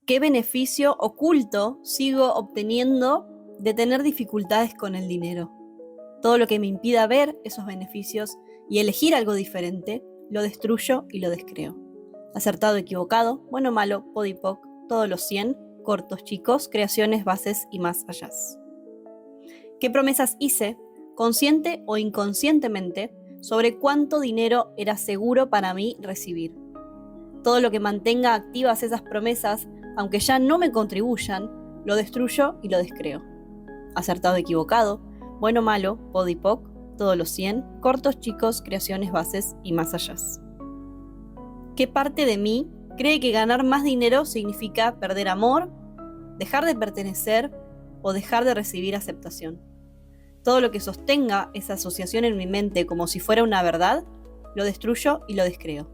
¿Qué beneficio oculto sigo obteniendo de tener dificultades con el dinero? Todo lo que me impida ver esos beneficios y elegir algo diferente, lo destruyo y lo descreo. Acertado, equivocado, bueno, malo, podipoc, todos los 100, cortos, chicos, creaciones, bases y más allá. ¿Qué promesas hice, consciente o inconscientemente, sobre cuánto dinero era seguro para mí recibir? Todo lo que mantenga activas esas promesas, aunque ya no me contribuyan, lo destruyo y lo descreo. Acertado, equivocado, bueno, malo, podipoc, todos los 100, cortos, chicos, creaciones, bases y más allá. ¿Qué parte de mí cree que ganar más dinero significa perder amor, dejar de pertenecer o dejar de recibir aceptación? Todo lo que sostenga esa asociación en mi mente como si fuera una verdad, lo destruyo y lo descreo.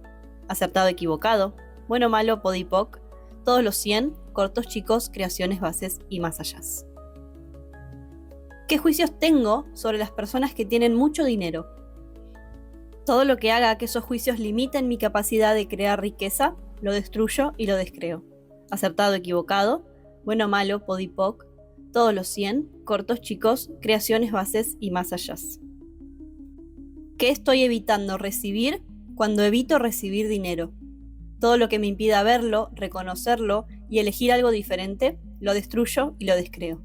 Acertado, equivocado, bueno, malo, podipoc, todos los 100, cortos, chicos, creaciones, bases y más allá. ¿Qué juicios tengo sobre las personas que tienen mucho dinero? Todo lo que haga que esos juicios limiten mi capacidad de crear riqueza, lo destruyo y lo descreo. Acertado, equivocado, bueno, malo, podipoc, todos los 100, cortos, chicos, creaciones, bases y más allá. ¿Qué estoy evitando recibir cuando evito recibir dinero? Todo lo que me impida verlo, reconocerlo y elegir algo diferente, lo destruyo y lo descreo.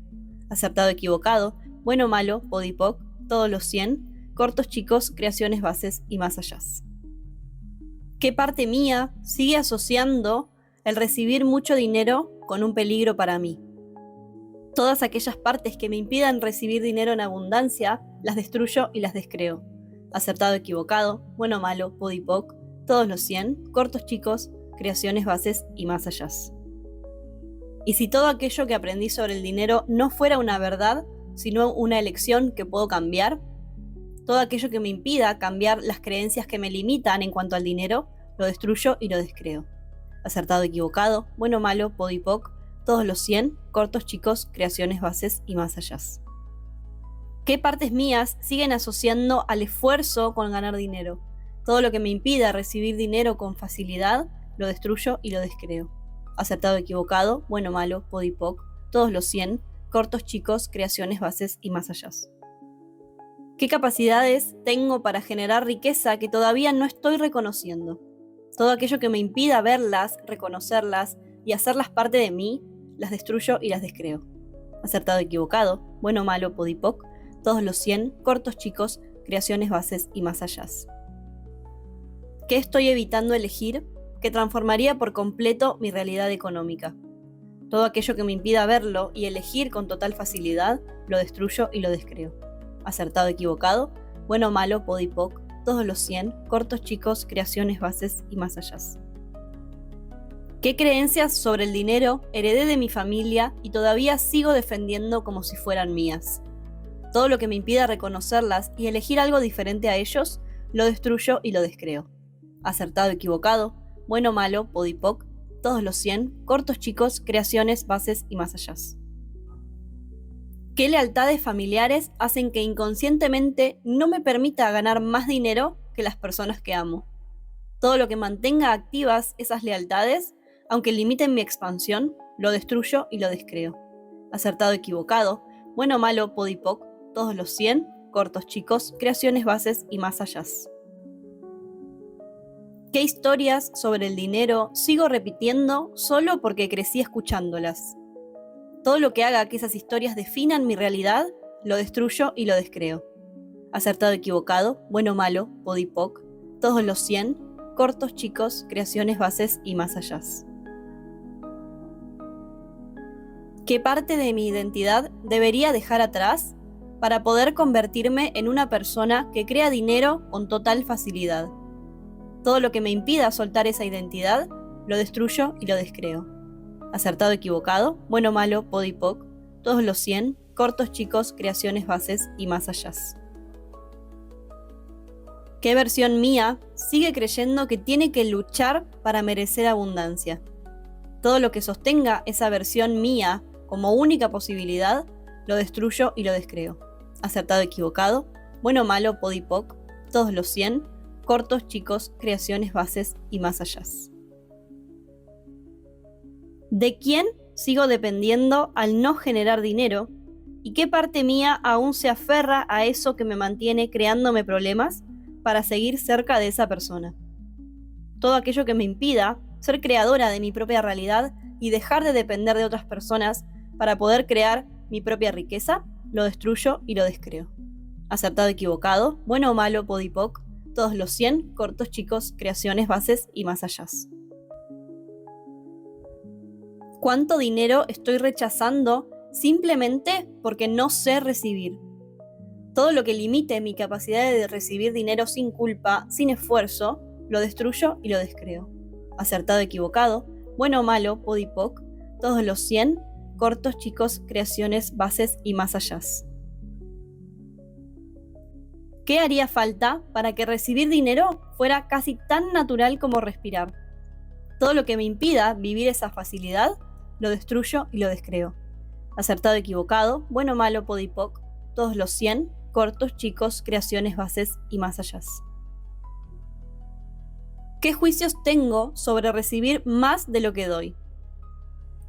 Acertado, equivocado, bueno, malo, podipoc, todos los 100, cortos, chicos, creaciones, bases y más allá. ¿Qué parte mía sigue asociando el recibir mucho dinero con un peligro para mí? Todas aquellas partes que me impidan recibir dinero en abundancia, las destruyo y las descreo. Acertado, equivocado, bueno, malo, podipoc, todos los 100, cortos, chicos, creaciones, bases y más allá. ¿Y si todo aquello que aprendí sobre el dinero no fuera una verdad, sino una elección que puedo cambiar? Todo aquello que me impida cambiar las creencias que me limitan en cuanto al dinero, lo destruyo y lo descreo. Acertado, equivocado, bueno, malo, podipoc, todos los 100, cortos, chicos, creaciones, bases y más allá. ¿Qué partes mías siguen asociando al esfuerzo con ganar dinero? Todo lo que me impida recibir dinero con facilidad, lo destruyo y lo descreo. Acertado, equivocado, bueno, malo, podipoc, todos los 100, cortos, chicos, creaciones, bases y más allá. ¿Qué capacidades tengo para generar riqueza que todavía no estoy reconociendo? Todo aquello que me impida verlas, reconocerlas y hacerlas parte de mí, las destruyo y las descreo. Acertado, equivocado, bueno, malo, podipoc, todos los 100, cortos, chicos, creaciones, bases y más allá. ¿Qué estoy evitando elegir que transformaría por completo mi realidad económica? Todo aquello que me impida verlo y elegir con total facilidad, lo destruyo y lo descreo. Acertado, equivocado, bueno, malo, podipoc, todos los 100, cortos, chicos, creaciones, bases y más allá. ¿Qué creencias sobre el dinero heredé de mi familia y todavía sigo defendiendo como si fueran mías? Todo lo que me impida reconocerlas y elegir algo diferente a ellos, lo destruyo y lo descreo. Acertado, equivocado, bueno, malo, podipoc, todos los 100, cortos, chicos, creaciones, bases y más allá. ¿Qué lealtades familiares hacen que inconscientemente no me permita ganar más dinero que las personas que amo? Todo lo que mantenga activas esas lealtades, aunque limiten mi expansión, lo destruyo y lo descreo. Acertado, equivocado, bueno, malo, podipoc, todos los 100, cortos, chicos, creaciones, bases y más allá. ¿Qué historias sobre el dinero sigo repitiendo solo porque crecí escuchándolas? Todo lo que haga que esas historias definan mi realidad, lo destruyo y lo descreo. Acertado, equivocado, bueno, malo, podipoc, todos los 100, cortos, chicos, creaciones, bases y más allá. ¿Qué parte de mi identidad debería dejar atrás para poder convertirme en una persona que crea dinero con total facilidad? Todo lo que me impida soltar esa identidad, lo destruyo y lo descreo. Acertado, equivocado, bueno, malo, podipoc, todos los 100, cortos, chicos, creaciones, bases y más allá. ¿Qué versión mía sigue creyendo que tiene que luchar para merecer abundancia? Todo lo que sostenga esa versión mía como única posibilidad, lo destruyo y lo descreo. Acertado, equivocado, bueno, malo, podipoc, todos los 100, cortos, chicos, creaciones, bases y más allá. ¿De quién sigo dependiendo al no generar dinero? ¿Y qué parte mía aún se aferra a eso que me mantiene creándome problemas para seguir cerca de esa persona? Todo aquello que me impida ser creadora de mi propia realidad y dejar de depender de otras personas para poder crear mi propia riqueza, lo destruyo y lo descreo. Acertado, equivocado, bueno o malo, podipoc, todos los 100, cortos, chicos, creaciones, bases y más allá. ¿Cuánto dinero estoy rechazando simplemente porque no sé recibir? Todo lo que limite mi capacidad de recibir dinero sin culpa, sin esfuerzo, lo destruyo y lo descreo. Acertado, equivocado, bueno o malo, podipoc, todos los 100, cortos, chicos, creaciones, bases y más allá. ¿Qué haría falta para que recibir dinero fuera casi tan natural como respirar? Todo lo que me impida vivir esa facilidad, lo destruyo y lo descreo. Acertado, equivocado, bueno o malo, podipoc, todos los 100, cortos, chicos, creaciones, bases y más allá. ¿Qué juicios tengo sobre recibir más de lo que doy?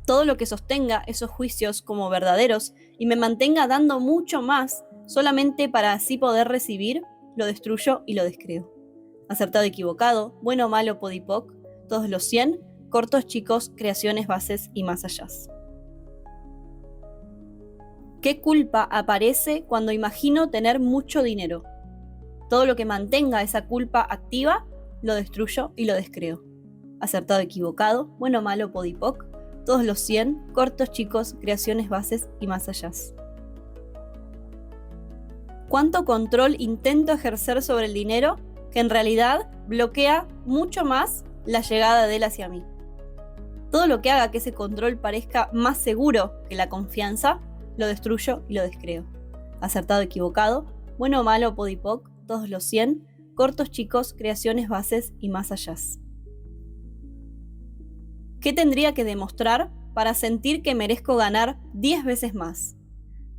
Todo lo que sostenga esos juicios como verdaderos y me mantenga dando mucho más solamente para así poder recibir, lo destruyo y lo descreo. Acertado, equivocado, bueno o malo, podipoc, todos los 100, cortos, chicos, creaciones, bases y más allá. ¿Qué culpa aparece cuando imagino tener mucho dinero? Todo lo que mantenga esa culpa activa, lo destruyo y lo descreo. Acertado, equivocado, bueno o malo, podipoc, todos los 100, cortos, chicos, creaciones, bases y más allá. ¿Cuánto control intento ejercer sobre el dinero que en realidad bloquea mucho más la llegada de él hacia mí? Todo lo que haga que ese control parezca más seguro que la confianza, lo destruyo y lo descreo. Acertado, equivocado, bueno o malo, podipoc, todos los 100, cortos, chicos, creaciones, bases y más allá. ¿Qué tendría que demostrar para sentir que merezco ganar 10 veces más?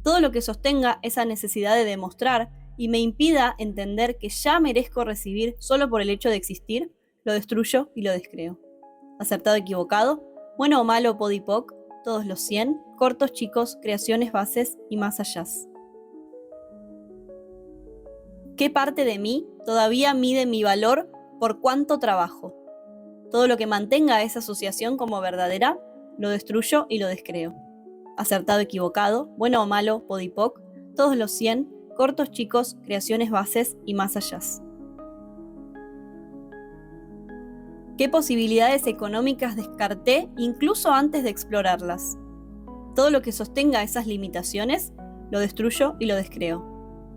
Todo lo que sostenga esa necesidad de demostrar y me impida entender que ya merezco recibir solo por el hecho de existir, lo destruyo y lo descreo. Acertado, equivocado, bueno o malo, podipoc, todos los 100, cortos, chicos, creaciones, bases y más allá. ¿Qué parte de mí todavía mide mi valor por cuánto trabajo? Todo lo que mantenga esa asociación como verdadera, lo destruyo y lo descreo. Acertado, equivocado, bueno o malo, podipoc, todos los 100, cortos, chicos, creaciones, bases y más allá. ¿Qué posibilidades económicas descarté incluso antes de explorarlas? Todo lo que sostenga esas limitaciones, lo destruyo y lo descreo.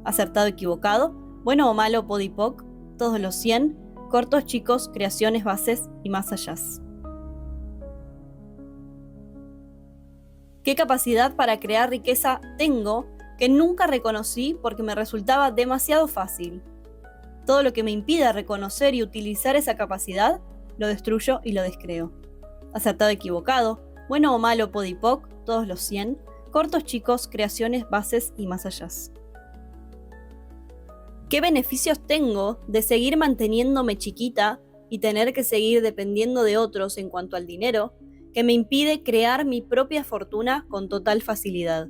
Acertado, equivocado, bueno o malo, podipoc, todos los 100, cortos, chicos, creaciones, bases y más allá. ¿Qué capacidad para crear riqueza tengo que nunca reconocí porque me resultaba demasiado fácil? Todo lo que me impida reconocer y utilizar esa capacidad, lo destruyo y lo descreo. Acertado, equivocado, bueno o malo, podipoc, todos los 100, cortos, chicos, creaciones, bases y más allá. ¿Qué beneficios tengo de seguir manteniéndome chiquita y tener que seguir dependiendo de otros en cuanto al dinero, que me impide crear mi propia fortuna con total facilidad?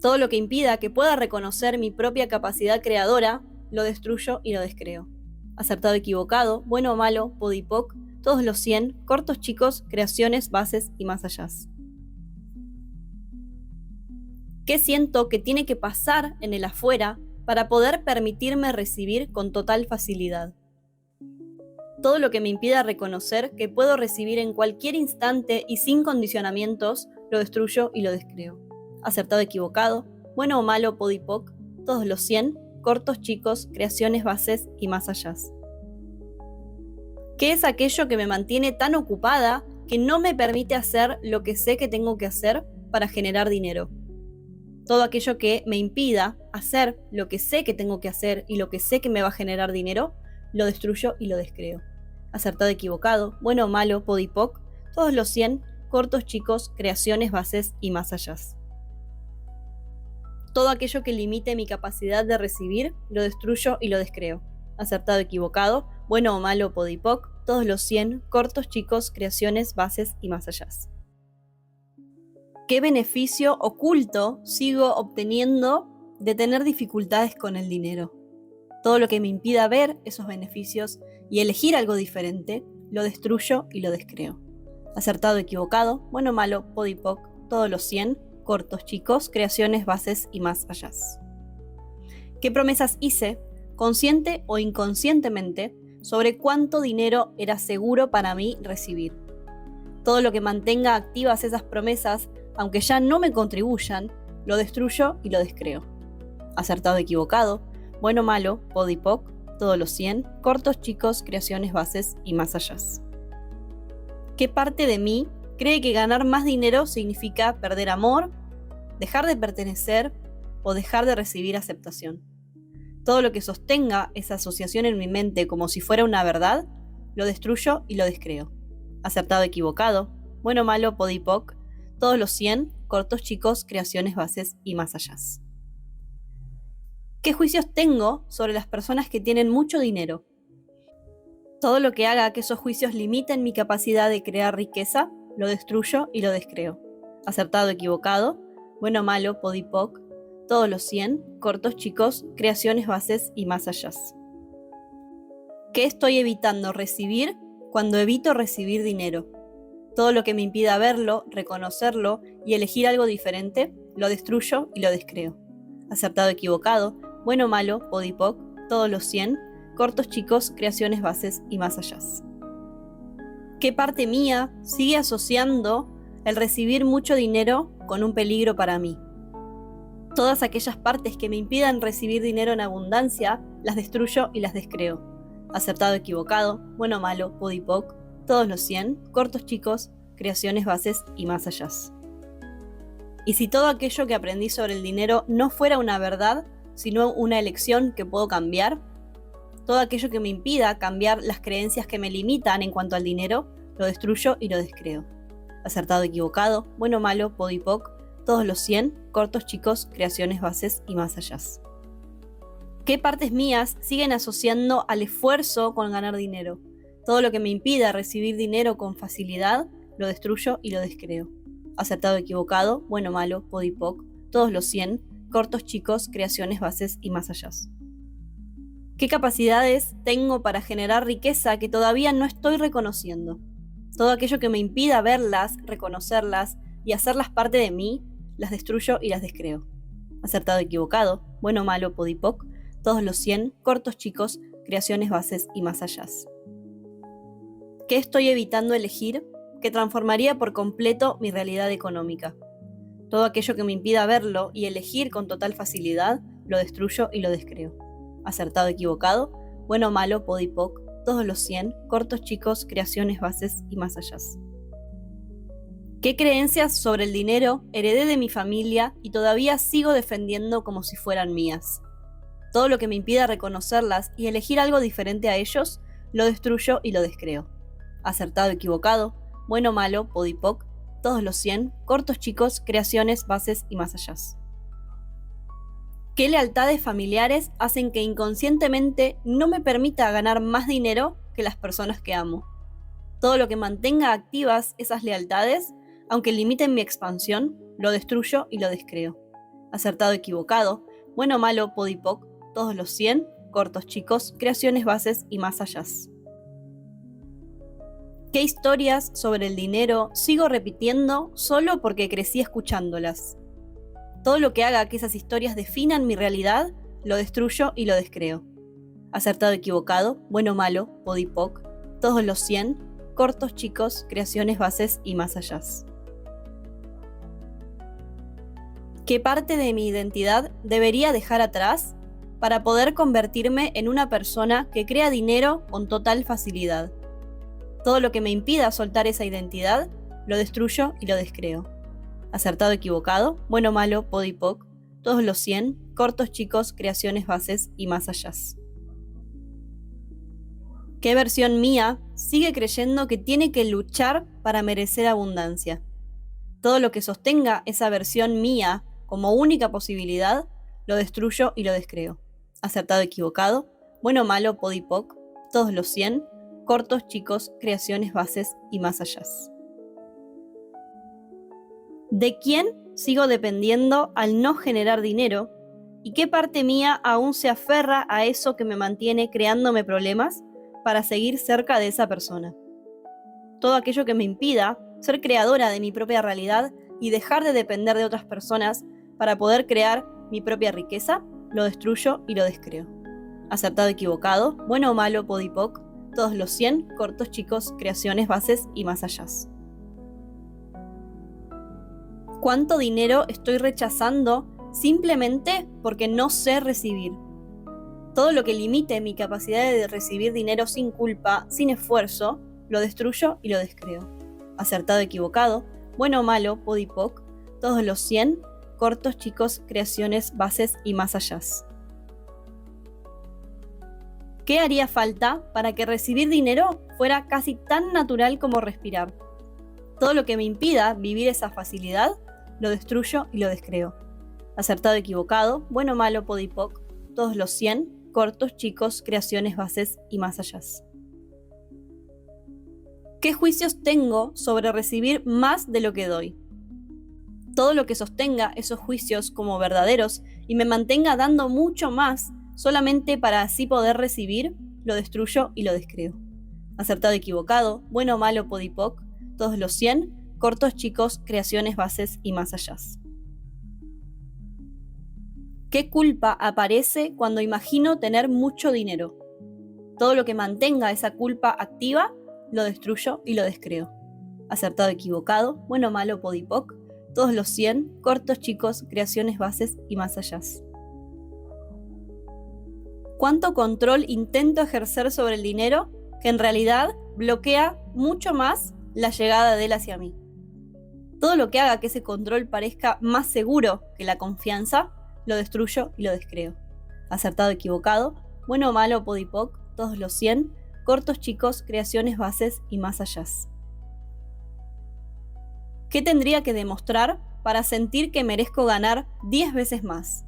Todo lo que impida que pueda reconocer mi propia capacidad creadora, lo destruyo y lo descreo. Acertado, equivocado, bueno o malo, podipoc, todos los 100, cortos, chicos, creaciones, bases y más allá. ¿Qué siento que tiene que pasar en el afuera para poder permitirme recibir con total facilidad? Todo lo que me impida reconocer que puedo recibir en cualquier instante y sin condicionamientos, lo destruyo y lo descreo. Acertado, equivocado, bueno o malo, podipoc, todos los 100, cortos, chicos, creaciones, bases y más allá. ¿Qué es aquello que me mantiene tan ocupada que no me permite hacer lo que sé que tengo que hacer para generar dinero? Todo aquello que me impida hacer lo que sé que tengo que hacer y lo que sé que me va a generar dinero, lo destruyo y lo descreo. Acertado, equivocado, bueno o malo, podipoc, todos los 100, cortos, chicos, creaciones, bases y más allá. Todo aquello que limite mi capacidad de recibir, lo destruyo y lo descreo. Acertado, equivocado, bueno o malo, podipoc, todos los 100, cortos, chicos, creaciones, bases y más allá. ¿Qué beneficio oculto sigo obteniendo de tener dificultades con el dinero? Todo lo que me impida ver esos beneficios y elegir algo diferente, lo destruyo y lo descreo. Acertado, equivocado, bueno, malo, podipoc, todos los 100, cortos, chicos, creaciones, bases y más allá. ¿Qué promesas hice, consciente o inconscientemente, sobre cuánto dinero era seguro para mí recibir? Todo lo que mantenga activas esas promesas, aunque ya no me contribuyan, lo destruyo y lo descreo. Acertado, equivocado, bueno, malo, podipoc, todos los 100, cortos, chicos, creaciones, bases y más allá. ¿Qué parte de mí cree que ganar más dinero significa perder amor, dejar de pertenecer o dejar de recibir aceptación? Todo lo que sostenga esa asociación en mi mente como si fuera una verdad, lo destruyo y lo descreo. Acertado, equivocado, bueno, malo, podipoc, todos los 100, cortos, chicos, creaciones, bases y más allá. ¿Qué juicios tengo sobre las personas que tienen mucho dinero? Todo lo que haga que esos juicios limiten mi capacidad de crear riqueza, lo destruyo y lo descreo. Acertado, equivocado, bueno, malo, podipoc, todos los 100, cortos, chicos, creaciones, bases y más allá. ¿Qué estoy evitando recibir cuando evito recibir dinero? Todo lo que me impida verlo, reconocerlo y elegir algo diferente, lo destruyo y lo descreo. Acertado, equivocado, bueno, malo, podipoc, todos los 100, cortos, chicos, creaciones, bases y más allá. ¿Qué parte mía sigue asociando el recibir mucho dinero con un peligro para mí? Todas aquellas partes que me impidan recibir dinero en abundancia, las destruyo y las descreo. Acertado, equivocado, bueno, malo, podipoc, todos los 100, cortos, chicos, creaciones, bases y más allá. Y si todo aquello que aprendí sobre el dinero no fuera una verdad, sino una elección que puedo cambiar, todo aquello que me impida cambiar las creencias que me limitan en cuanto al dinero, lo destruyo y lo descreo. Acertado, equivocado, bueno, malo, podipoc, todos los 100, cortos, chicos, creaciones, bases y más allá. ¿Qué partes mías siguen asociando al esfuerzo con ganar dinero? Todo lo que me impida recibir dinero con facilidad, lo destruyo y lo descreo. Acertado, equivocado, bueno, malo, podipoc, todos los 100, cortos, chicos, creaciones, bases y más allá. ¿Qué capacidades tengo para generar riqueza que todavía no estoy reconociendo? Todo aquello que me impida verlas, reconocerlas y hacerlas parte de mí, las destruyo y las descreo. Acertado, equivocado, bueno, malo, podipoc, todos los 100, cortos, chicos, creaciones, bases y más allá. ¿Qué estoy evitando elegir que transformaría por completo mi realidad económica? Todo aquello que me impida verlo y elegir con total facilidad, lo destruyo y lo descreo. Acertado, equivocado, bueno, malo, podipoc, todos los 100, cortos, chicos, creaciones, bases y más allá. ¿Qué creencias sobre el dinero heredé de mi familia y todavía sigo defendiendo como si fueran mías? Todo lo que me impida reconocerlas y elegir algo diferente a ellos, lo destruyo y lo descreo. Acertado, equivocado, bueno, malo, podipoc, todos los 100, cortos, chicos, creaciones, bases y más allá. ¿Qué lealtades familiares hacen que inconscientemente no me permita ganar más dinero que las personas que amo? Todo lo que mantenga activas esas lealtades, aunque limiten mi expansión, lo destruyo y lo descreo. Acertado, equivocado, bueno, malo, podipoc, todos los 100, cortos, chicos, creaciones, bases y más allá. ¿Qué historias sobre el dinero sigo repitiendo solo porque crecí escuchándolas? Todo lo que haga que esas historias definan mi realidad, lo destruyo y lo descreo. Acertado, equivocado, bueno, malo, podipoc, todos los 100, cortos, chicos, creaciones, bases y más allá. ¿Qué parte de mi identidad debería dejar atrás para poder convertirme en una persona que crea dinero con total facilidad? Todo lo que me impida soltar esa identidad, lo destruyo y lo descreo. Acertado, equivocado, bueno, malo, podipoc, todos los 100, cortos, chicos, creaciones, bases y más allá. ¿Qué versión mía sigue creyendo que tiene que luchar para merecer abundancia? Todo lo que sostenga esa versión mía como única posibilidad, lo destruyo y lo descreo. Acertado, equivocado, bueno, malo, podipoc, todos los 100, cortos, chicos, creaciones, bases y más allá. ¿De quién sigo dependiendo al no generar dinero? ¿Y qué parte mía aún se aferra a eso que me mantiene creándome problemas para seguir cerca de esa persona? Todo aquello que me impida ser creadora de mi propia realidad y dejar de depender de otras personas para poder crear mi propia riqueza, lo destruyo y lo descreo. Acertado, equivocado, bueno o malo, podipoc, todos los 100, cortos, chicos, creaciones, bases y más allá. ¿Cuánto dinero estoy rechazando simplemente porque no sé recibir? Todo lo que limite mi capacidad de recibir dinero sin culpa, sin esfuerzo, lo destruyo y lo descreo. Acertado, equivocado, bueno o malo, podipoc, todos los 100, cortos, chicos, creaciones, bases y más allá. ¿Qué haría falta para que recibir dinero fuera casi tan natural como respirar? Todo lo que me impida vivir esa facilidad, lo destruyo y lo descreo. Acertado, equivocado, bueno o malo, podipoc, todos los 100, cortos, chicos, creaciones, bases y más allá. ¿Qué juicios tengo sobre recibir más de lo que doy? Todo lo que sostenga esos juicios como verdaderos y me mantenga dando mucho más solamente para así poder recibir, lo destruyo y lo descreo. Acertado, equivocado, bueno o malo, podipoc, todos los 100, cortos, chicos, creaciones, bases y más allá. ¿Qué culpa aparece cuando imagino tener mucho dinero? Todo lo que mantenga esa culpa activa, lo destruyo y lo descreo. Acertado, equivocado, bueno o malo, podipoc, todos los 100, cortos, chicos, creaciones, bases y más allá. ¿Cuánto control intento ejercer sobre el dinero que en realidad bloquea mucho más la llegada de él hacia mí? Todo lo que haga que ese control parezca más seguro que la confianza, lo destruyo y lo descreo. Acertado, equivocado, bueno o malo, podipoc, todos los 100, cortos, chicos, creaciones, bases y más allá. ¿Qué tendría que demostrar para sentir que merezco ganar 10 veces más?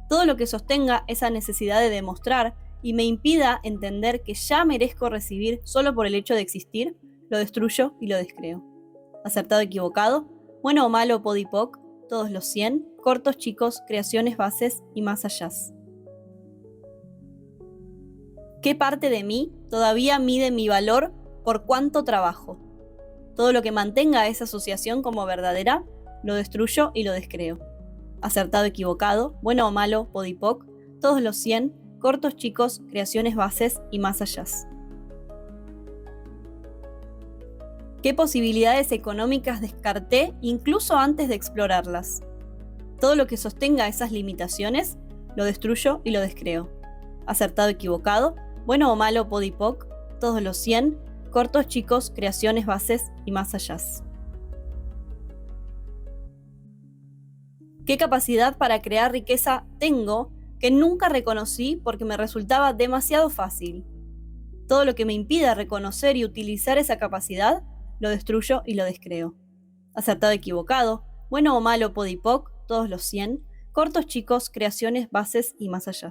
Todo lo que sostenga esa necesidad de demostrar y me impida entender que ya merezco recibir solo por el hecho de existir, lo destruyo y lo descreo. Acertado, equivocado, bueno o malo, podipoc, todos los 100, cortos, chicos, creaciones, bases y más allá. ¿Qué parte de mí todavía mide mi valor por cuánto trabajo? Todo lo que mantenga esa asociación como verdadera, lo destruyo y lo descreo. Acertado, equivocado, bueno o malo, podipoc, todos los 100, cortos, chicos, creaciones, bases y más allá. ¿Qué posibilidades económicas descarté incluso antes de explorarlas? Todo lo que sostenga esas limitaciones, lo destruyo y lo descreo. Acertado, equivocado, bueno o malo, podipoc, todos los 100, cortos, chicos, creaciones, bases y más allá. ¿Qué capacidad para crear riqueza tengo que nunca reconocí porque me resultaba demasiado fácil? Todo lo que me impida reconocer y utilizar esa capacidad, lo destruyo y lo descreo. Acertado, equivocado, bueno o malo, podipoc, todos los 100, cortos, chicos, creaciones, bases y más allá.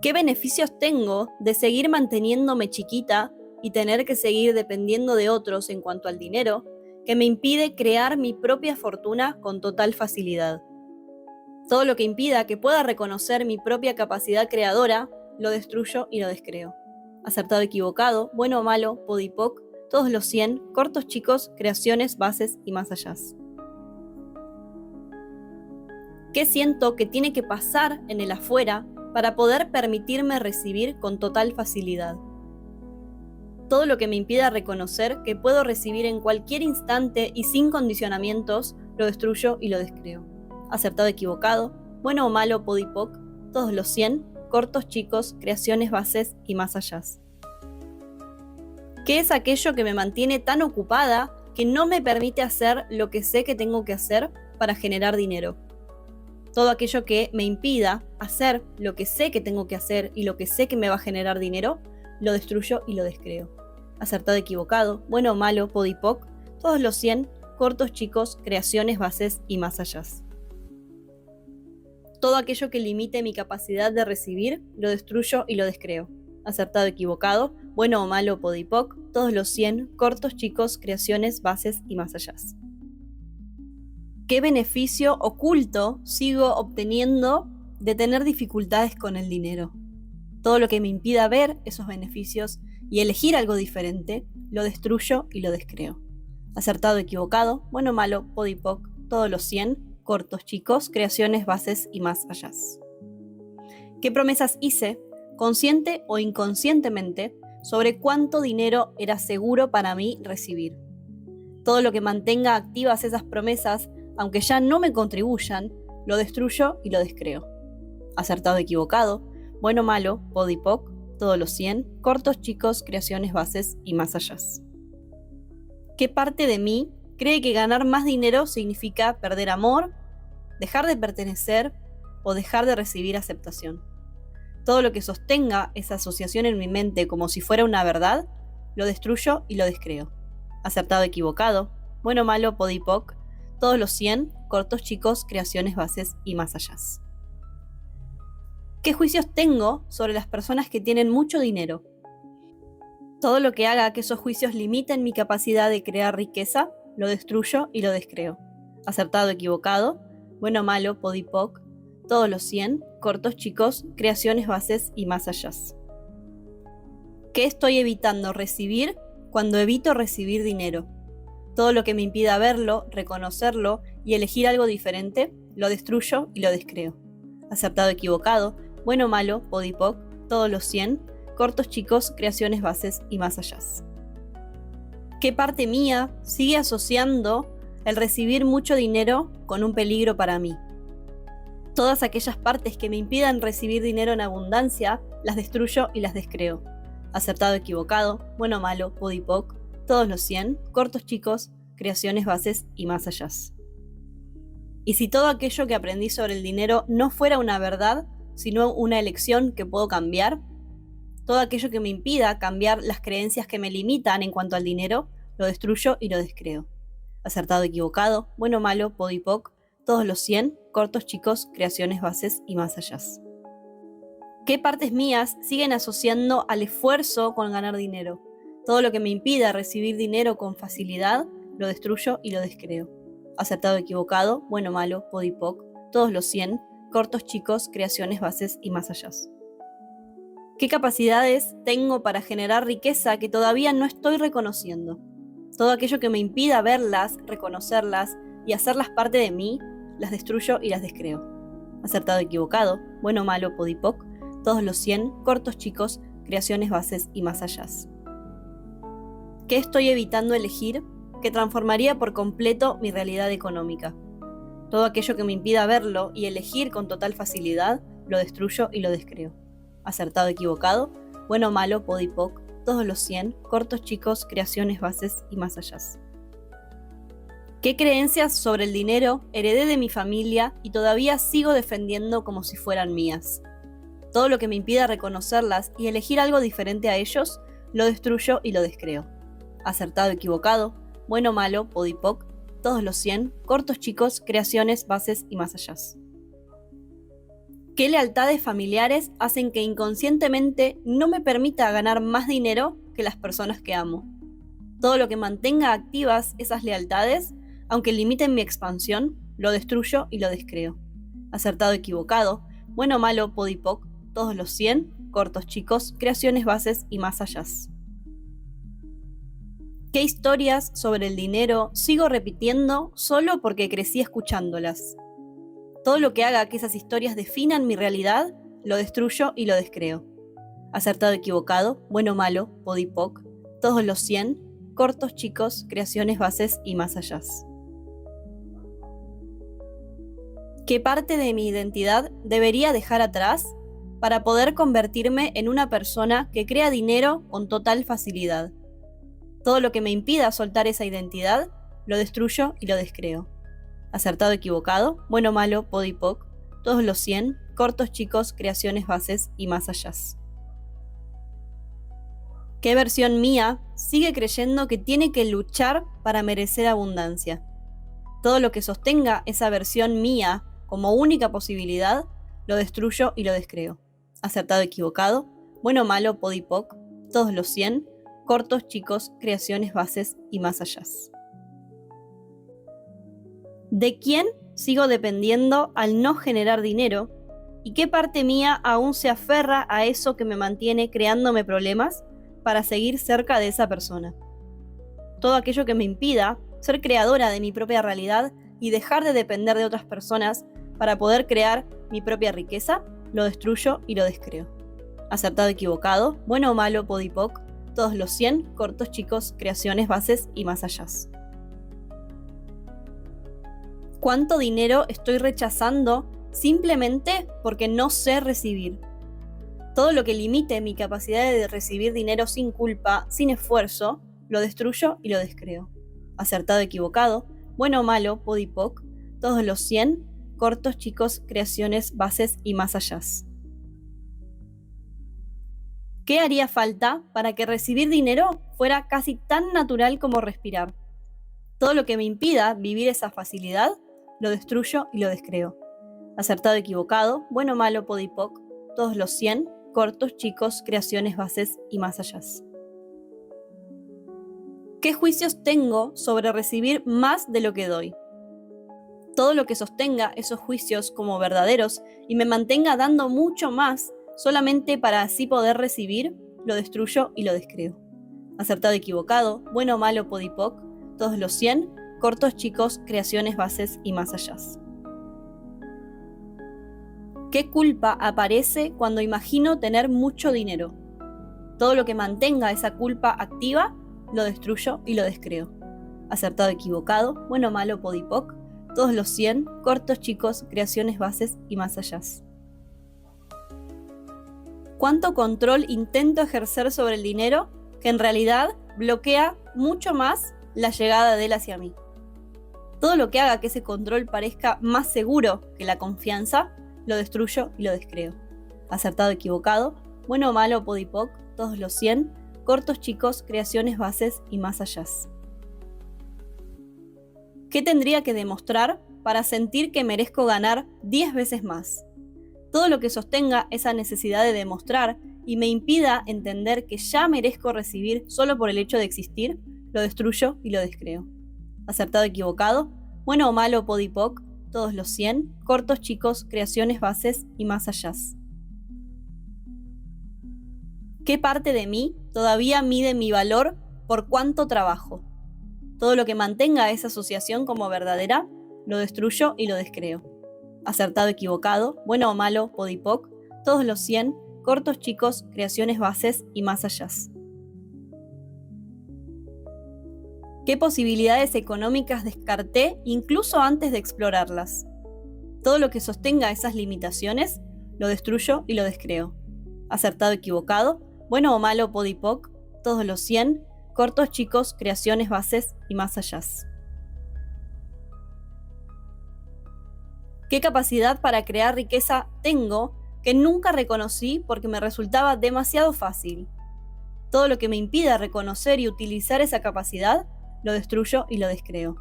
¿Qué beneficios tengo de seguir manteniéndome chiquita y tener que seguir dependiendo de otros en cuanto al dinero, que me impide crear mi propia fortuna con total facilidad? Todo lo que impida que pueda reconocer mi propia capacidad creadora, lo destruyo y lo descreo. Acertado, equivocado, bueno o malo, podipoc, todos los 100, cortos, chicos, creaciones, bases y más allá. ¿Qué siento que tiene que pasar en el afuera para poder permitirme recibir con total facilidad? Todo lo que me impida reconocer que puedo recibir en cualquier instante y sin condicionamientos, lo destruyo y lo descreo. Acertado, equivocado, bueno o malo, podipoc, todos los 100, cortos, chicos, creaciones, bases y más allá. ¿Qué es aquello que me mantiene tan ocupada que no me permite hacer lo que sé que tengo que hacer para generar dinero? Todo aquello que me impida hacer lo que sé que tengo que hacer y lo que sé que me va a generar dinero, lo destruyo y lo descreo. Acertado, equivocado, bueno o malo, podipoc, todos los 100, cortos, chicos, creaciones, bases y más allá. Todo aquello que limite mi capacidad de recibir, lo destruyo y lo descreo. Acertado, equivocado, bueno o malo, podipoc, todos los 100, cortos, chicos, creaciones, bases y más allá. ¿Qué beneficio oculto sigo obteniendo de tener dificultades con el dinero? Todo lo que me impida ver esos beneficios y elegir algo diferente, lo destruyo y lo descreo. Acertado, equivocado, bueno, malo, podipoc, todos los 100, cortos, chicos, creaciones, bases y más allá. ¿Qué promesas hice, consciente o inconscientemente, sobre cuánto dinero era seguro para mí recibir? Todo lo que mantenga activas esas promesas, aunque ya no me contribuyan, lo destruyo y lo descreo. Acertado, equivocado, bueno, malo, podipoc, todos los 100, cortos, chicos, creaciones, bases y más allá. ¿Qué parte de mí cree que ganar más dinero significa perder amor, dejar de pertenecer o dejar de recibir aceptación? Todo lo que sostenga esa asociación en mi mente como si fuera una verdad, lo destruyo y lo descreo. Acertado, equivocado, bueno, malo, podipoc, todos los 100, cortos, chicos, creaciones, bases y más allá. ¿Qué juicios tengo sobre las personas que tienen mucho dinero? Todo lo que haga que esos juicios limiten mi capacidad de crear riqueza, lo destruyo y lo descreo. Acertado, equivocado, bueno, malo, podipoc, todos los 100, cortos, chicos, creaciones, bases y más allá. ¿Qué estoy evitando recibir cuando evito recibir dinero? Todo lo que me impida verlo, reconocerlo y elegir algo diferente, lo destruyo y lo descreo. Acertado, equivocado, bueno, malo, podipoc, todos los 100, cortos, chicos, creaciones, bases y más allá. ¿Qué parte mía sigue asociando el recibir mucho dinero con un peligro para mí? Todas aquellas partes que me impidan recibir dinero en abundancia, las destruyo y las descreo. Acertado, equivocado, bueno, malo, podipoc, todos los 100, cortos, chicos, creaciones, bases y más allá. Y si todo aquello que aprendí sobre el dinero no fuera una verdad, sino una elección que puedo cambiar, todo aquello que me impida cambiar las creencias que me limitan en cuanto al dinero, lo destruyo y lo descreo. Acertado, equivocado, bueno, malo, podipoc, todos los 100, cortos, chicos, creaciones, bases y más allá. ¿Qué partes mías siguen asociando al esfuerzo con ganar dinero? Todo lo que me impida recibir dinero con facilidad, lo destruyo y lo descreo. Acertado, equivocado, bueno, malo, podipoc, todos los 100, cortos, chicos, creaciones, bases y más allá. ¿Qué capacidades tengo para generar riqueza que todavía no estoy reconociendo? Todo aquello que me impida verlas, reconocerlas y hacerlas parte de mí, las destruyo y las descreo. Acertado, equivocado, bueno, malo, podipoc, todos los 100, cortos, chicos, creaciones, bases y más allá. ¿Qué estoy evitando elegir que transformaría por completo mi realidad económica? Todo aquello que me impida verlo y elegir con total facilidad, lo destruyo y lo descreo. Acertado, equivocado, bueno, malo, podipoc, todos los 100, cortos, chicos, creaciones, bases y más allá. ¿Qué creencias sobre el dinero heredé de mi familia y todavía sigo defendiendo como si fueran mías? Todo lo que me impida reconocerlas y elegir algo diferente a ellos, lo destruyo y lo descreo. Acertado, equivocado, bueno, malo, podipoc, todos los 100, cortos, chicos, creaciones, bases y más allá. ¿Qué lealtades familiares hacen que inconscientemente no me permita ganar más dinero que las personas que amo? Todo lo que mantenga activas esas lealtades, aunque limiten mi expansión, lo destruyo y lo descreo. Acertado, equivocado, bueno, malo, podipoc, todos los 100, cortos, chicos, creaciones, bases y más allá. ¿Qué historias sobre el dinero sigo repitiendo solo porque crecí escuchándolas? Todo lo que haga que esas historias definan mi realidad, lo destruyo y lo descreo. Acertado, equivocado, bueno, malo, podipoc, todos los 100, cortos, chicos, creaciones, bases y más allá. ¿Qué parte de mi identidad debería dejar atrás para poder convertirme en una persona que crea dinero con total facilidad? Todo lo que me impida soltar esa identidad, lo destruyo y lo descreo. Acertado, equivocado, bueno, malo, podipoc, todos los 100, cortos, chicos, creaciones, bases y más allá. ¿Qué versión mía sigue creyendo que tiene que luchar para merecer abundancia? Todo lo que sostenga esa versión mía como única posibilidad, lo destruyo y lo descreo. Acertado, equivocado, bueno, malo, podipoc, todos los 100, cortos, chicos, creaciones, bases y más allá. ¿De quién sigo dependiendo al no generar dinero? ¿Y qué parte mía aún se aferra a eso que me mantiene creándome problemas para seguir cerca de esa persona? Todo aquello que me impida ser creadora de mi propia realidad y dejar de depender de otras personas para poder crear mi propia riqueza, lo destruyo y lo descreo. Acertado, equivocado, bueno o malo, podipoc, todos los 100, cortos, chicos, creaciones, bases y más allá. ¿Cuánto dinero estoy rechazando simplemente porque no sé recibir? Todo lo que limite mi capacidad de recibir dinero sin culpa, sin esfuerzo, lo destruyo y lo descreo. Acertado, equivocado, bueno o malo, podipoc, todos los 100, cortos, chicos, creaciones, bases y más allá. ¿Qué haría falta para que recibir dinero fuera casi tan natural como respirar? Todo lo que me impida vivir esa facilidad, lo destruyo y lo descreo. Acertado, equivocado, bueno o malo, podipoc, todos los 100, cortos, chicos, creaciones, bases y más allá. ¿Qué juicios tengo sobre recibir más de lo que doy? Todo lo que sostenga esos juicios como verdaderos y me mantenga dando mucho más solamente para así poder recibir, lo destruyo y lo descreo. Acertado, equivocado, bueno o malo, podipoc, todos los 100, cortos, chicos, creaciones, bases y más allá. ¿Qué culpa aparece cuando imagino tener mucho dinero? Todo lo que mantenga esa culpa activa, lo destruyo y lo descreo. Acertado, equivocado, bueno o malo, podipoc, todos los 100, cortos, chicos, creaciones, bases y más allá. ¿Cuánto control intento ejercer sobre el dinero que en realidad bloquea mucho más la llegada de él hacia mí? Todo lo que haga que ese control parezca más seguro que la confianza, lo destruyo y lo descreo. Acertado, equivocado, bueno o malo, podipoc, todos los 100, cortos, chicos, creaciones, bases y más allá. ¿Qué tendría que demostrar para sentir que merezco ganar 10 veces más? Todo lo que sostenga esa necesidad de demostrar y me impida entender que ya merezco recibir solo por el hecho de existir, lo destruyo y lo descreo. Acertado, equivocado, bueno o malo, podipoc, todos los 100, cortos, chicos, creaciones, bases y más allá. ¿Qué parte de mí todavía mide mi valor por cuánto trabajo? Todo lo que mantenga esa asociación como verdadera, lo destruyo y lo descreo. Acertado, equivocado, bueno o malo, podipoc, todos los 100, cortos, chicos, creaciones, bases y más allá. ¿Qué posibilidades económicas descarté incluso antes de explorarlas? Todo lo que sostenga esas limitaciones, lo destruyo y lo descreo. Acertado, equivocado, bueno o malo, podipoc, todos los 100, cortos, chicos, creaciones, bases y más allá. ¿Qué capacidad para crear riqueza tengo que nunca reconocí porque me resultaba demasiado fácil? Todo lo que me impida reconocer y utilizar esa capacidad, lo destruyo y lo descreo.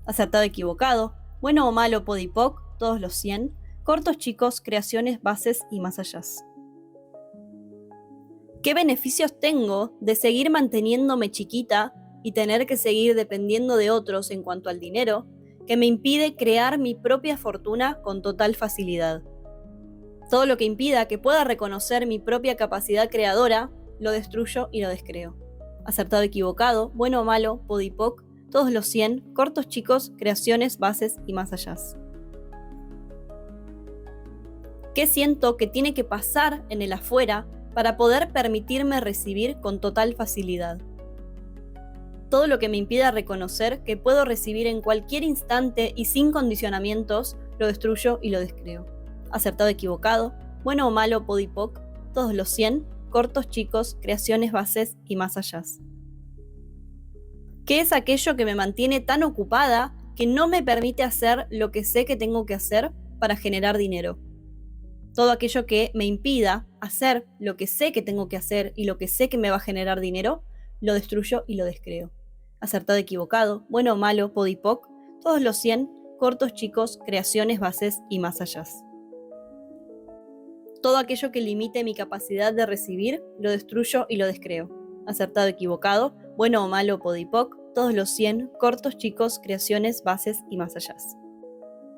Acertado, equivocado, bueno o malo, podipoc, todos los 100, cortos, chicos, creaciones, bases y más allá. ¿Qué beneficios tengo de seguir manteniéndome chiquita y tener que seguir dependiendo de otros en cuanto al dinero, que me impide crear mi propia fortuna con total facilidad? Todo lo que impida que pueda reconocer mi propia capacidad creadora, lo destruyo y lo descreo. Acertado, equivocado, bueno o malo, podipoc, todos los 100, cortos, chicos, creaciones, bases y más allá. ¿Qué siento que tiene que pasar en el afuera para poder permitirme recibir con total facilidad? Todo lo que me impida reconocer que puedo recibir en cualquier instante y sin condicionamientos, lo destruyo y lo descreo. Acertado, equivocado, bueno o malo, podipoc, todos los 100, cortos, chicos, creaciones, bases y más allá. ¿Qué es aquello que me mantiene tan ocupada que no me permite hacer lo que sé que tengo que hacer para generar dinero? Todo aquello que me impida hacer lo que sé que tengo que hacer y lo que sé que me va a generar dinero, lo destruyo y lo descreo. Acertado, equivocado, bueno o malo, podipoc, todos los 100, cortos, chicos, creaciones, bases y más allá. Todo aquello que limite mi capacidad de recibir, lo destruyo y lo descreo. Acertado, equivocado, bueno o malo, podipoc, todos los 100, cortos, chicos, creaciones, bases y más allá.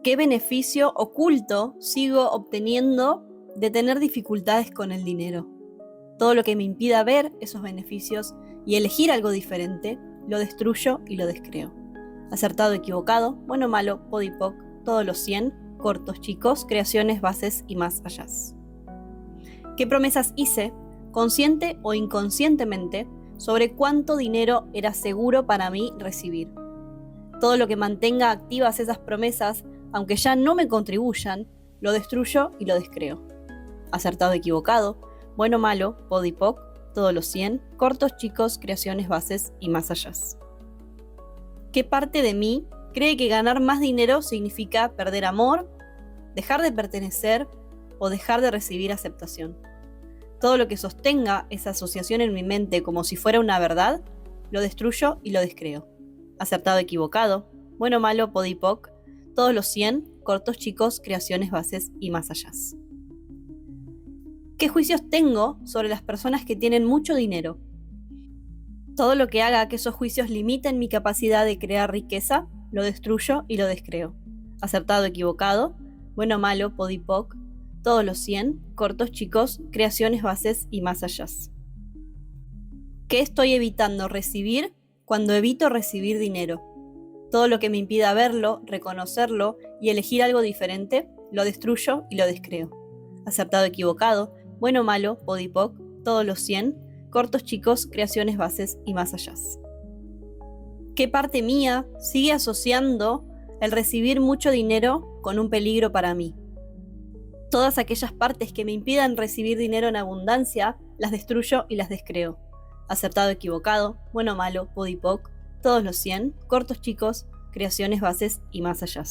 ¿Qué beneficio oculto sigo obteniendo de tener dificultades con el dinero? Todo lo que me impida ver esos beneficios y elegir algo diferente, lo destruyo y lo descreo. Acertado, equivocado, bueno, malo, podipoc, todos los 100, cortos, chicos, creaciones, bases y más allá. ¿Qué promesas hice, consciente o inconscientemente, sobre cuánto dinero era seguro para mí recibir? Todo lo que mantenga activas esas promesas, aunque ya no me contribuyan, lo destruyo y lo descreo. Acertado, equivocado, bueno, malo, podipoc, todos los 100, cortos, chicos, creaciones, bases y más allá. ¿Qué parte de mí cree que ganar más dinero significa perder amor, dejar de pertenecer o dejar de recibir aceptación? Todo lo que sostenga esa asociación en mi mente como si fuera una verdad, lo destruyo y lo descreo. Acertado, equivocado, bueno, malo, podipoc, todos los 100, cortos, chicos, creaciones, bases y más allá. ¿Qué juicios tengo sobre las personas que tienen mucho dinero? Todo lo que haga que esos juicios limiten mi capacidad de crear riqueza, lo destruyo y lo descreo. Acertado, equivocado, bueno, malo, podipoc, todos los 100, cortos, chicos, creaciones, bases y más allá. ¿Qué estoy evitando recibir cuando evito recibir dinero? Todo lo que me impida verlo, reconocerlo y elegir algo diferente, lo destruyo y lo descreo. Acertado, equivocado, bueno, malo, podipoc, todos los 100, cortos, chicos, creaciones, bases y más allá. ¿Qué parte mía sigue asociando el recibir mucho dinero con un peligro para mí? Todas aquellas partes que me impidan recibir dinero en abundancia, las destruyo y las descreo. Acertado, equivocado, bueno, malo, podipoc, todos los 100, cortos, chicos, creaciones, bases y más allá.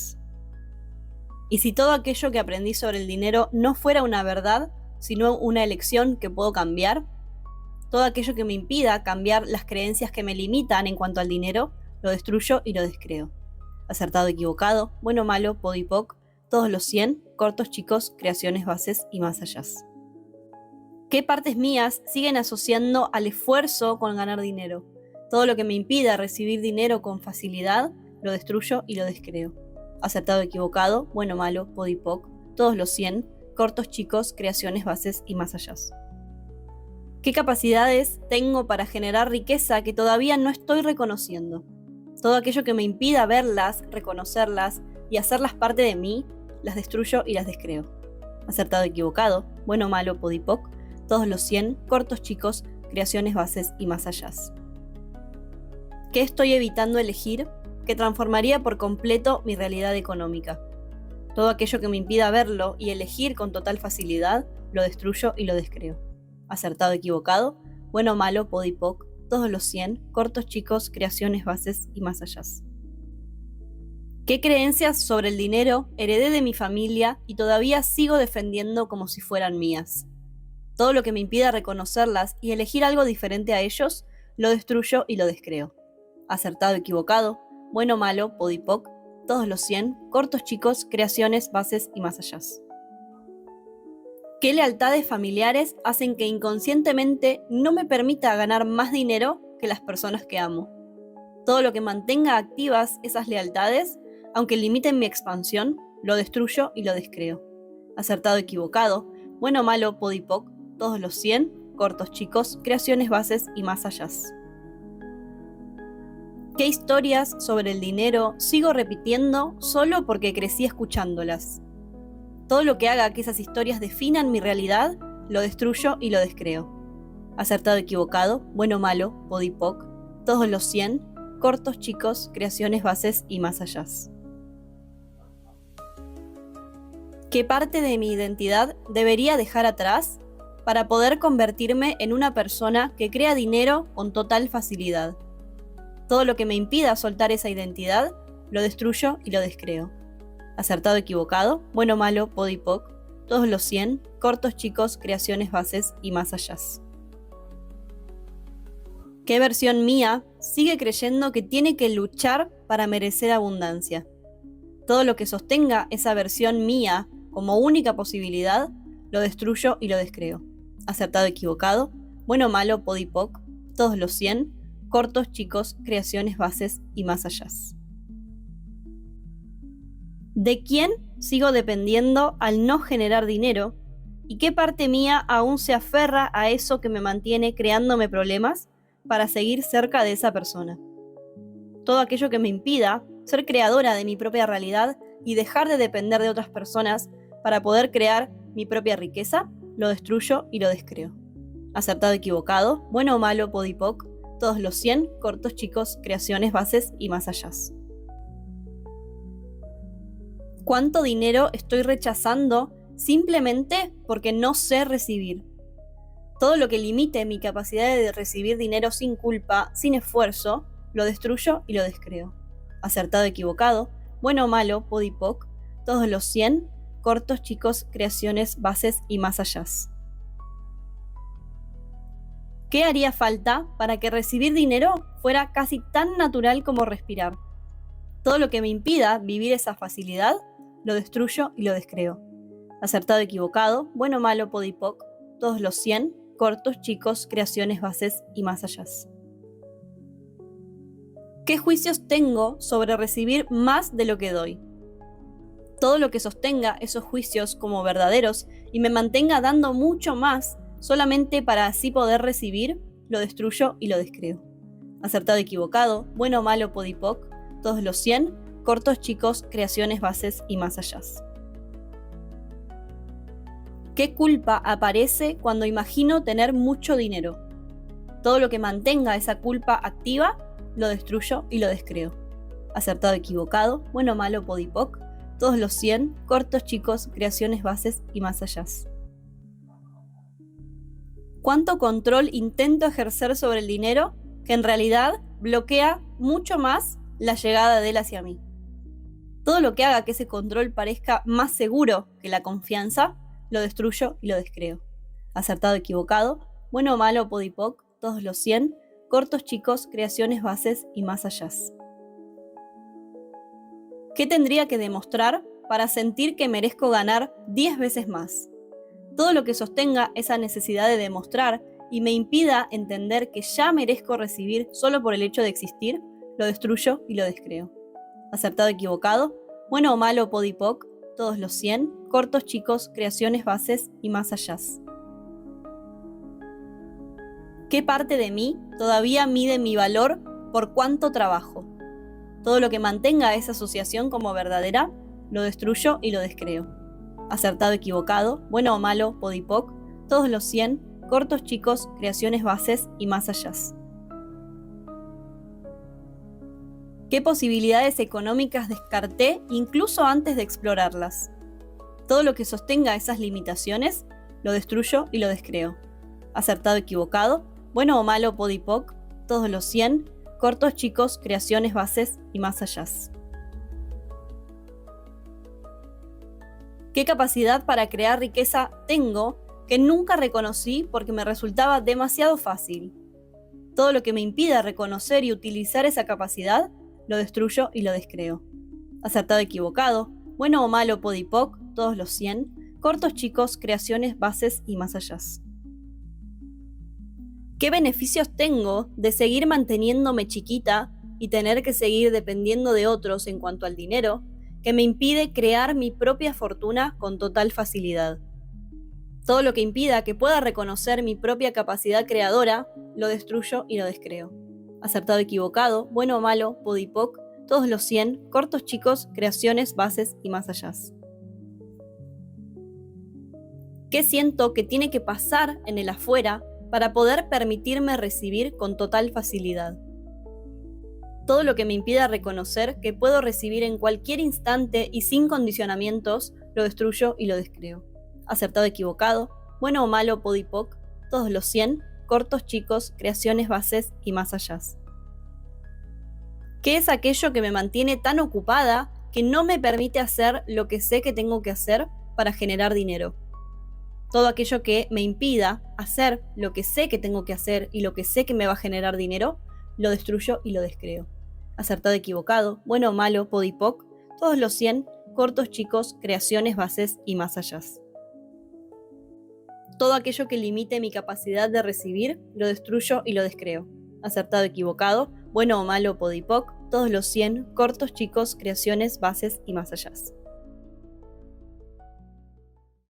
¿Y si todo aquello que aprendí sobre el dinero no fuera una verdad, sino una elección que puedo cambiar? Todo aquello que me impida cambiar las creencias que me limitan en cuanto al dinero, lo destruyo y lo descreo. Acertado, equivocado, bueno, malo, podipoc, todos los 100, cortos, chicos, creaciones, bases y más allá. ¿Qué partes mías siguen asociando al esfuerzo con ganar dinero? Todo lo que me impida recibir dinero con facilidad, lo destruyo y lo descreo. Acertado, equivocado, bueno, malo, podipoc, todos los 100, cortos, chicos, creaciones, bases y más allá. ¿Qué capacidades tengo para generar riqueza que todavía no estoy reconociendo? Todo aquello que me impida verlas, reconocerlas y hacerlas parte de mí, las destruyo y las descreo. Acertado, equivocado, bueno, malo, podipoc, todos los 100, cortos, chicos, creaciones, bases y más allá. ¿Qué estoy evitando elegir que transformaría por completo mi realidad económica? Todo aquello que me impida verlo y elegir con total facilidad, lo destruyo y lo descreo. Acertado, equivocado, bueno, malo, podipoc, todos los 100, cortos, chicos, creaciones, bases y más allá. ¿Qué creencias sobre el dinero heredé de mi familia y todavía sigo defendiendo como si fueran mías? Todo lo que me impida reconocerlas y elegir algo diferente a ellos, lo destruyo y lo descreo. Acertado, equivocado, bueno, malo, podipoc, todos los 100, cortos, chicos, creaciones, bases y más allá. ¿Qué lealtades familiares hacen que inconscientemente no me permita ganar más dinero que las personas que amo? Todo lo que mantenga activas esas lealtades, aunque limiten mi expansión, lo destruyo y lo descreo. Acertado, equivocado, bueno, malo, podipoc, todos los 100, cortos, chicos, creaciones, bases y más allá. ¿Qué historias sobre el dinero sigo repitiendo solo porque crecí escuchándolas? Todo lo que haga que esas historias definan mi realidad, lo destruyo y lo descreo. Acertado, equivocado, bueno, malo, podipoc, todos los 100, cortos, chicos, creaciones, bases y más allá. ¿Qué parte de mi identidad debería dejar atrás para poder convertirme en una persona que crea dinero con total facilidad? Todo lo que me impida soltar esa identidad, lo destruyo y lo descreo. Acertado, equivocado, bueno, malo, podipoc, todos los 100, cortos, chicos, creaciones, bases y más allá. ¿Qué versión mía sigue creyendo que tiene que luchar para merecer abundancia? Todo lo que sostenga esa versión mía como única posibilidad, lo destruyo y lo descreo. Acertado, equivocado, bueno, malo, podipoc, todos los 100, cortos, chicos, creaciones, bases y más allá. ¿De quién sigo dependiendo al no generar dinero? ¿Y qué parte mía aún se aferra a eso que me mantiene creándome problemas para seguir cerca de esa persona? Todo aquello que me impida ser creadora de mi propia realidad y dejar de depender de otras personas para poder crear mi propia riqueza, lo destruyo y lo descreo. Acertado, equivocado, bueno o malo, podipoc, todos los 100, cortos, chicos, creaciones, bases y más allá. ¿Cuánto dinero estoy rechazando simplemente porque no sé recibir? Todo lo que limite mi capacidad de recibir dinero sin culpa, sin esfuerzo, lo destruyo y lo descreo. Acertado, equivocado, bueno o malo, podipoc, todos los 100, cortos, chicos, creaciones, bases y más allá. ¿Qué haría falta para que recibir dinero fuera casi tan natural como respirar? Todo lo que me impida vivir esa facilidad, lo destruyo y lo descreo. Acertado, equivocado, bueno o malo, podipoc, todos los 100, cortos, chicos, creaciones, bases y más allá. ¿Qué juicios tengo sobre recibir más de lo que doy? Todo lo que sostenga esos juicios como verdaderos y me mantenga dando mucho más solamente para así poder recibir, lo destruyo y lo descreo. Acertado, equivocado, bueno o malo, podipoc, todos los 100, cortos, chicos, creaciones, bases y más allá. ¿Qué culpa aparece cuando imagino tener mucho dinero? Todo lo que mantenga esa culpa activa, lo destruyo y lo descreo. Acertado, equivocado, bueno o malo, podipoc, todos los 100, cortos, chicos, creaciones, bases y más allá. ¿Cuánto control intento ejercer sobre el dinero que en realidad bloquea mucho más la llegada de él hacia mí? Todo lo que haga que ese control parezca más seguro que la confianza, lo destruyo y lo descreo. Acertado, equivocado, bueno o malo, podipoc, todos los 100, cortos, chicos, creaciones, bases y más allá. ¿Qué tendría que demostrar para sentir que merezco ganar 10 veces más? Todo lo que sostenga esa necesidad de demostrar y me impida entender que ya merezco recibir solo por el hecho de existir, lo destruyo y lo descreo. Acertado, equivocado, bueno o malo, podipoc, todos los 100, cortos, chicos, creaciones, bases y más allá. ¿Qué parte de mí todavía mide mi valor por cuánto trabajo? Todo lo que mantenga esa asociación como verdadera, lo destruyo y lo descreo. Acertado, equivocado, bueno o malo, podipoc, todos los 100, cortos, chicos, creaciones, bases y más allá. ¿Qué posibilidades económicas descarté incluso antes de explorarlas? Todo lo que sostenga esas limitaciones, lo destruyo y lo descreo. Acertado, equivocado, bueno o malo, podipoc, todos los 100, cortos, chicos, creaciones, bases y más allá. ¿Qué capacidad para crear riqueza tengo que nunca reconocí porque me resultaba demasiado fácil? Todo lo que me impida reconocer y utilizar esa capacidad, lo destruyo y lo descreo. Acertado, equivocado, bueno o malo, podipoc, todos los 100, cortos, chicos, creaciones, bases y más allá. ¿Qué beneficios tengo de seguir manteniéndome chiquita y tener que seguir dependiendo de otros en cuanto al dinero, que me impide crear mi propia fortuna con total facilidad? Todo lo que impida que pueda reconocer mi propia capacidad creadora, lo destruyo y lo descreo. Acertado, equivocado, bueno o malo, podipoc, todos los 100, cortos, chicos, creaciones, bases y más allá. ¿Qué siento que tiene que pasar en el afuera para poder permitirme recibir con total facilidad? Todo lo que me impida reconocer que puedo recibir en cualquier instante y sin condicionamientos, lo destruyo y lo descreo. Acertado, equivocado, bueno o malo, podipoc, todos los 100, cortos, chicos, creaciones, bases y más allá. ¿Qué es aquello que me mantiene tan ocupada que no me permite hacer lo que sé que tengo que hacer para generar dinero? Todo aquello que me impida hacer lo que sé que tengo que hacer y lo que sé que me va a generar dinero, lo destruyo y lo descreo. Acertado, equivocado, bueno o malo, podipoc, todos los 100, cortos, chicos, creaciones, bases y más allá. Todo aquello que limite mi capacidad de recibir, lo destruyo y lo descreo. Acertado, equivocado, bueno o malo, podipoc, todos los 100, cortos, chicos, creaciones, bases y más allá.